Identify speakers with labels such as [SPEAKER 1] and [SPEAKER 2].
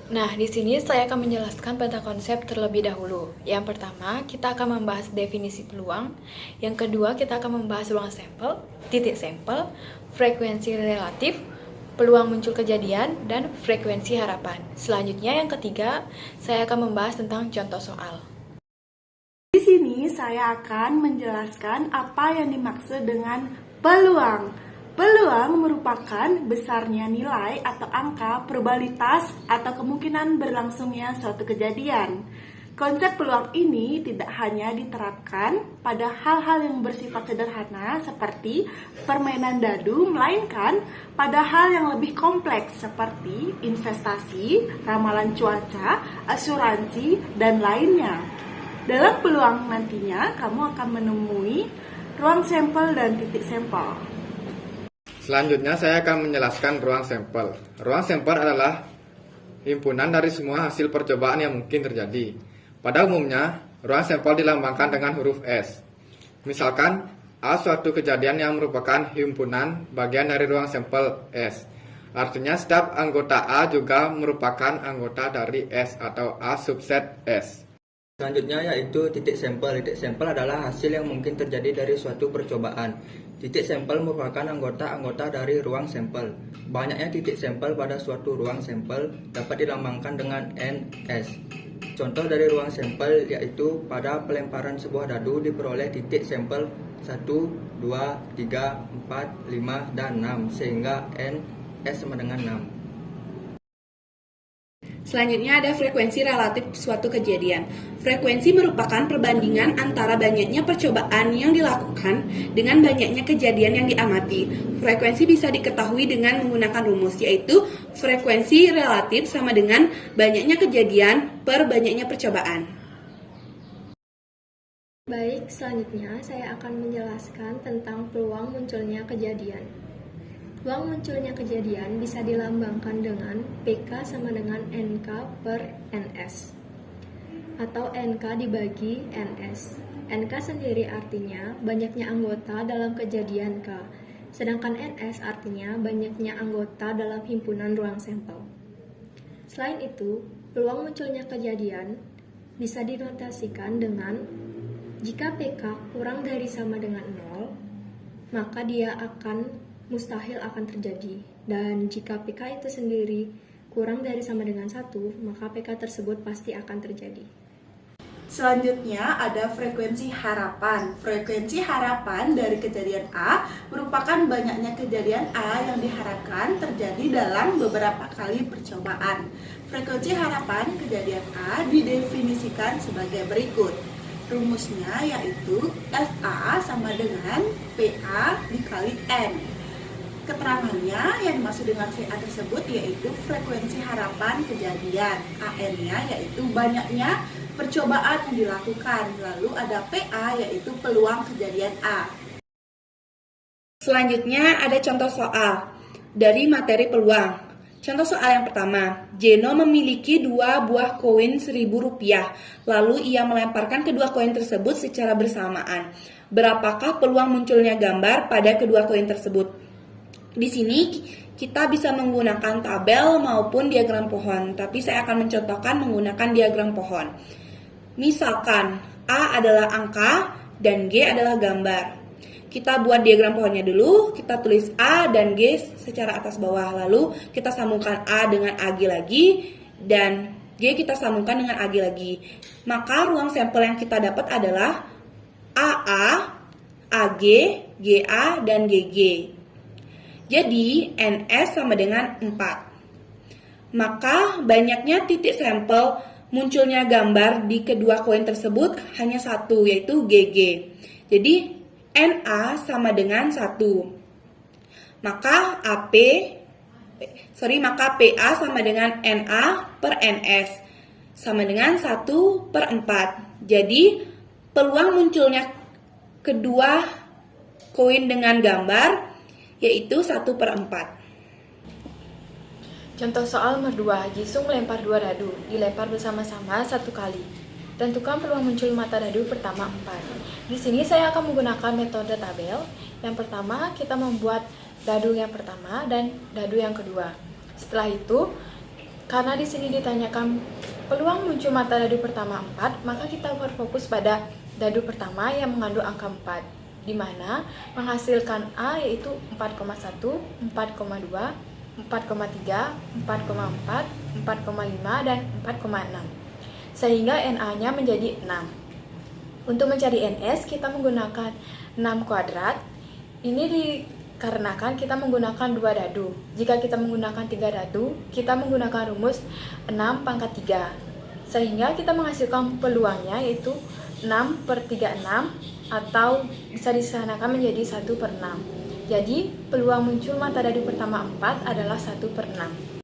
[SPEAKER 1] Nah, di sini saya akan menjelaskan tentang konsep terlebih dahulu. Yang pertama, kita akan membahas definisi peluang. Yang kedua, kita akan membahas ruang sampel, titik sampel, frekuensi relatif, peluang muncul kejadian, dan frekuensi harapan. Selanjutnya, yang ketiga, saya akan membahas tentang contoh soal.
[SPEAKER 2] Di sini saya akan menjelaskan apa yang dimaksud dengan peluang. Peluang merupakan besarnya nilai atau angka probabilitas atau kemungkinan berlangsungnya suatu kejadian. Konsep peluang ini tidak hanya diterapkan pada hal-hal yang bersifat sederhana seperti permainan dadu, melainkan pada hal yang lebih kompleks seperti investasi, ramalan cuaca, asuransi, dan lainnya. Dalam peluang nantinya, kamu akan menemui ruang sampel dan titik sampel.
[SPEAKER 3] Selanjutnya saya akan menjelaskan ruang sampel. Ruang sampel adalah himpunan dari semua hasil percobaan yang mungkin terjadi. Pada umumnya, ruang sampel dilambangkan dengan huruf S. Misalkan, A suatu kejadian yang merupakan himpunan bagian dari ruang sampel S. Artinya setiap anggota A juga merupakan anggota dari S atau A subset S.
[SPEAKER 4] Selanjutnya yaitu titik sampel. Titik sampel adalah hasil yang mungkin terjadi dari suatu percobaan. Titik sampel merupakan anggota-anggota dari ruang sampel. Banyaknya titik sampel pada suatu ruang sampel dapat dilambangkan dengan NS. Contoh dari ruang sampel yaitu pada pelemparan sebuah dadu diperoleh titik sampel 1, 2, 3, 4, 5, dan 6 sehingga NS sama dengan 6.
[SPEAKER 5] Selanjutnya ada frekuensi relatif suatu kejadian. Frekuensi merupakan perbandingan antara banyaknya percobaan yang dilakukan dengan banyaknya kejadian yang diamati. Frekuensi bisa diketahui dengan menggunakan rumus, yaitu frekuensi relatif sama dengan banyaknya kejadian per banyaknya percobaan.
[SPEAKER 6] Baik, selanjutnya saya akan menjelaskan tentang peluang munculnya kejadian. Peluang munculnya kejadian bisa dilambangkan dengan PK sama dengan NK per NS atau NK dibagi NS. NK sendiri artinya banyaknya anggota dalam kejadian K, sedangkan NS artinya banyaknya anggota dalam himpunan ruang sampel. Selain itu, peluang munculnya kejadian bisa dinotasikan dengan jika PK kurang dari sama dengan 0, maka dia mustahil akan terjadi. Dan jika PK itu sendiri kurang dari sama dengan 1, maka PK tersebut pasti akan terjadi.
[SPEAKER 2] Selanjutnya ada frekuensi harapan. Frekuensi harapan dari kejadian A merupakan banyaknya kejadian A yang diharapkan terjadi dalam beberapa kali percobaan. Frekuensi harapan kejadian A didefinisikan sebagai berikut. Rumusnya yaitu FA sama dengan PA dikali N. Keterangannya yang dimaksud dengan VA tersebut yaitu frekuensi harapan kejadian. AN-nya yaitu banyaknya percobaan yang dilakukan. Lalu ada PA yaitu peluang kejadian A.
[SPEAKER 5] Selanjutnya ada contoh soal dari materi peluang. Contoh soal yang pertama, Jeno memiliki 2 buah koin Rp1.000, lalu ia melemparkan kedua koin tersebut secara bersamaan. Berapakah peluang munculnya gambar pada kedua koin tersebut? Di sini kita bisa menggunakan tabel maupun diagram pohon, tapi saya akan mencontohkan menggunakan diagram pohon. Misalkan A adalah angka dan G adalah gambar. Kita buat diagram pohonnya dulu, kita tulis A dan G secara atas bawah, lalu kita sambungkan A dengan AG lagi, dan G kita sambungkan dengan AG lagi. Maka ruang sampel yang kita dapat adalah AA, AG, GA, dan GG. Jadi NS sama dengan 4. Maka banyaknya titik sampel munculnya gambar di kedua koin tersebut hanya 1, yaitu GG. Jadi NA sama dengan 1. Maka maka PA sama dengan NA per NS sama dengan 1/4. Jadi peluang munculnya kedua koin dengan gambar yaitu 1/4.
[SPEAKER 1] Contoh soal nomor 2, Jisung melempar 2 dadu, dilempar bersama-sama 1 kali. Tentukan peluang muncul mata dadu pertama 4. Di sini saya akan menggunakan metode tabel. Yang pertama, kita membuat dadu yang pertama dan dadu yang kedua. Setelah itu, Karena di sini ditanyakan peluang muncul mata dadu pertama 4, maka kita berfokus pada dadu pertama yang mengandung angka 4, di mana menghasilkan A yaitu 4,1, 4,2, 4,3, 4,4, 4,5, dan 4,6. Sehingga NA-nya menjadi 6. Untuk mencari NS, kita menggunakan 6 kuadrat. Ini dikarenakan kita menggunakan 2 dadu. Jika kita menggunakan 3 dadu, kita menggunakan rumus 6 pangkat 3. Sehingga kita menghasilkan peluangnya yaitu 6 per 36, atau bisa disanakan menjadi 1 per 6. Jadi, peluang muncul mata dadu pertama 4 adalah 1 per 6.